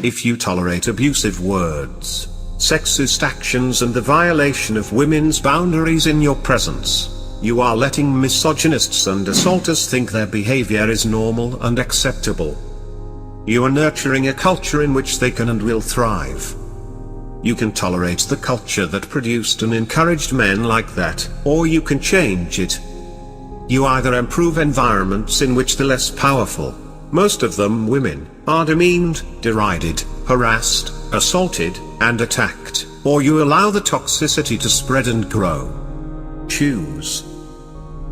If you tolerate abusive words, sexist actions and the violation of women's boundaries in your presence, you are letting misogynists and assaulters think their behavior is normal and acceptable. You are nurturing a culture in which they can and will thrive. You can tolerate the culture that produced and encouraged men like that, or you can change it. You either improve environments in which the less powerful, most of them women, are demeaned, derided, harassed, assaulted, and attacked, or you allow the toxicity to spread and grow. Choose.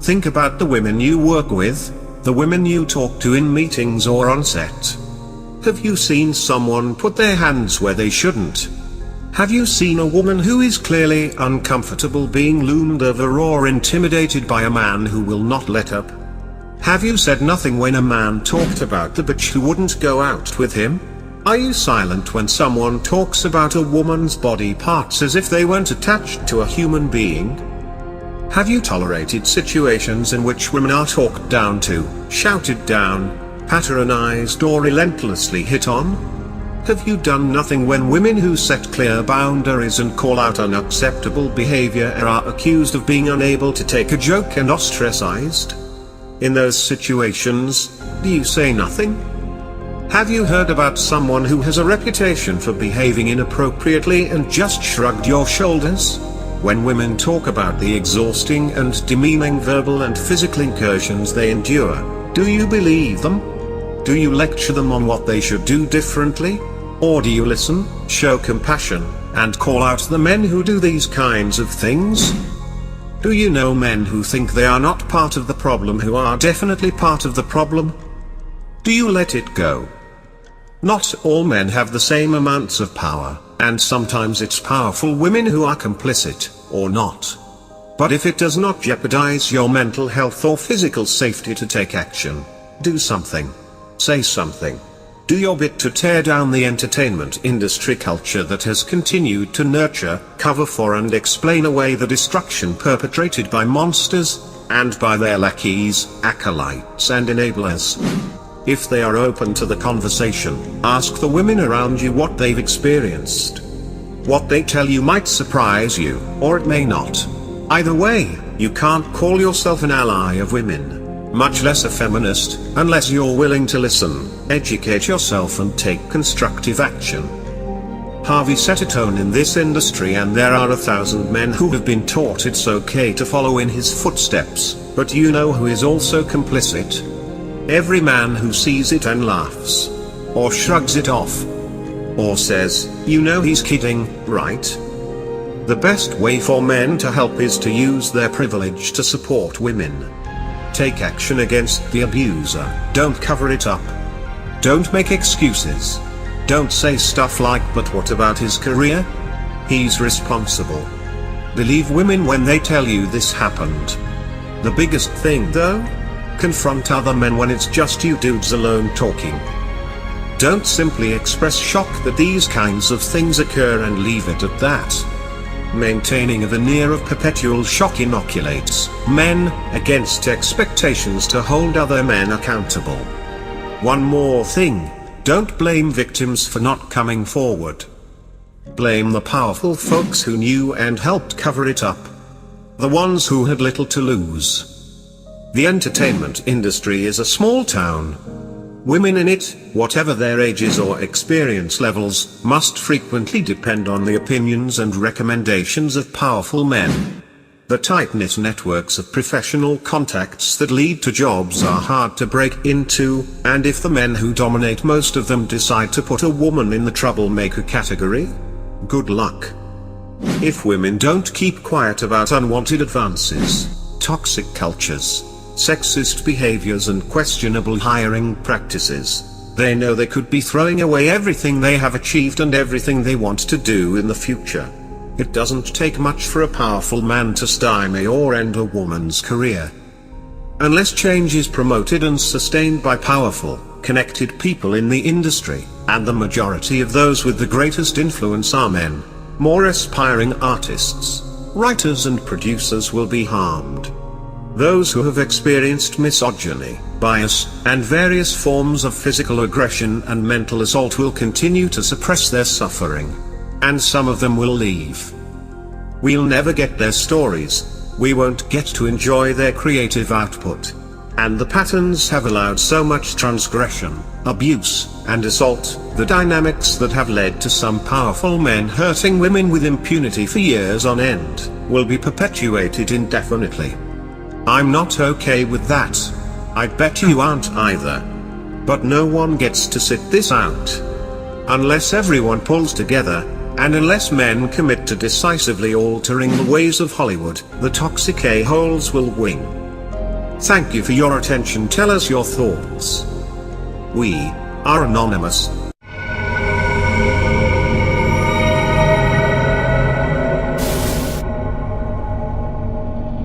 Think about the women you work with, the women you talk to in meetings or on set. Have you seen someone put their hands where they shouldn't? Have you seen a woman who is clearly uncomfortable being loomed over or intimidated by a man who will not let up? Have you said nothing when a man talked about the bitch who wouldn't go out with him? Are you silent when someone talks about a woman's body parts as if they weren't attached to a human being? Have you tolerated situations in which women are talked down to, shouted down, patronized or relentlessly hit on? Have you done nothing when women who set clear boundaries and call out unacceptable behavior are accused of being unable to take a joke and ostracized? In those situations, do you say nothing? Have you heard about someone who has a reputation for behaving inappropriately and just shrugged your shoulders? When women talk about the exhausting and demeaning verbal and physical incursions they endure, do you believe them? Do you lecture them on what they should do differently? Or do you listen, show compassion, and call out the men who do these kinds of things? Do you know men who think they are not part of the problem who are definitely part of the problem? Do you let it go? Not all men have the same amounts of power, and sometimes it's powerful women who are complicit, or not. But if it does not jeopardize your mental health or physical safety to take action, do something. Say something. Do your bit to tear down the entertainment industry culture that has continued to nurture, cover for and explain away the destruction perpetrated by monsters, and by their lackeys, acolytes and enablers. If they are open to the conversation, ask the women around you what they've experienced. What they tell you might surprise you, or it may not. Either way, you can't call yourself an ally of women, much less a feminist, unless you're willing to listen, educate yourself and take constructive action. Harvey set a tone in this industry, and there are 1,000 men who have been taught it's okay to follow in his footsteps, but you know who is also complicit? Every man who sees it and laughs, or shrugs it off, or says, you know he's kidding, right? The best way for men to help is to use their privilege to support women. Take action against the abuser. Don't cover it up. Don't make excuses. Don't say stuff like, but what about his career? He's responsible. Believe women when they tell you this happened. The biggest thing though? Confront other men when it's just you dudes alone talking. Don't simply express shock that these kinds of things occur and leave it at that. Maintaining a veneer of perpetual shock inoculates men against expectations to hold other men accountable. One more thing, don't blame victims for not coming forward. Blame the powerful folks who knew and helped cover it up. The ones who had little to lose. The entertainment industry is a small town. Women in it, whatever their ages or experience levels, must frequently depend on the opinions and recommendations of powerful men. The tight-knit networks of professional contacts that lead to jobs are hard to break into, and if the men who dominate most of them decide to put a woman in the troublemaker category, good luck. If women don't keep quiet about unwanted advances, toxic cultures, sexist behaviors and questionable hiring practices, they know they could be throwing away everything they have achieved and everything they want to do in the future. It doesn't take much for a powerful man to stymie or end a woman's career. Unless change is promoted and sustained by powerful, connected people in the industry, and the majority of those with the greatest influence are men, more aspiring artists, writers and producers will be harmed. Those who have experienced misogyny, bias, and various forms of physical aggression and mental assault will continue to suppress their suffering. And some of them will leave. We'll never get their stories. We won't get to enjoy their creative output. And the patterns have allowed so much transgression, abuse, and assault, the dynamics that have led to some powerful men hurting women with impunity for years on end, will be perpetuated indefinitely. I'm not okay with that. I bet you aren't either. But no one gets to sit this out. Unless everyone pulls together, and unless men commit to decisively altering the ways of Hollywood, the toxic a-holes will win. Thank you for your attention. Tell us your thoughts. We are anonymous.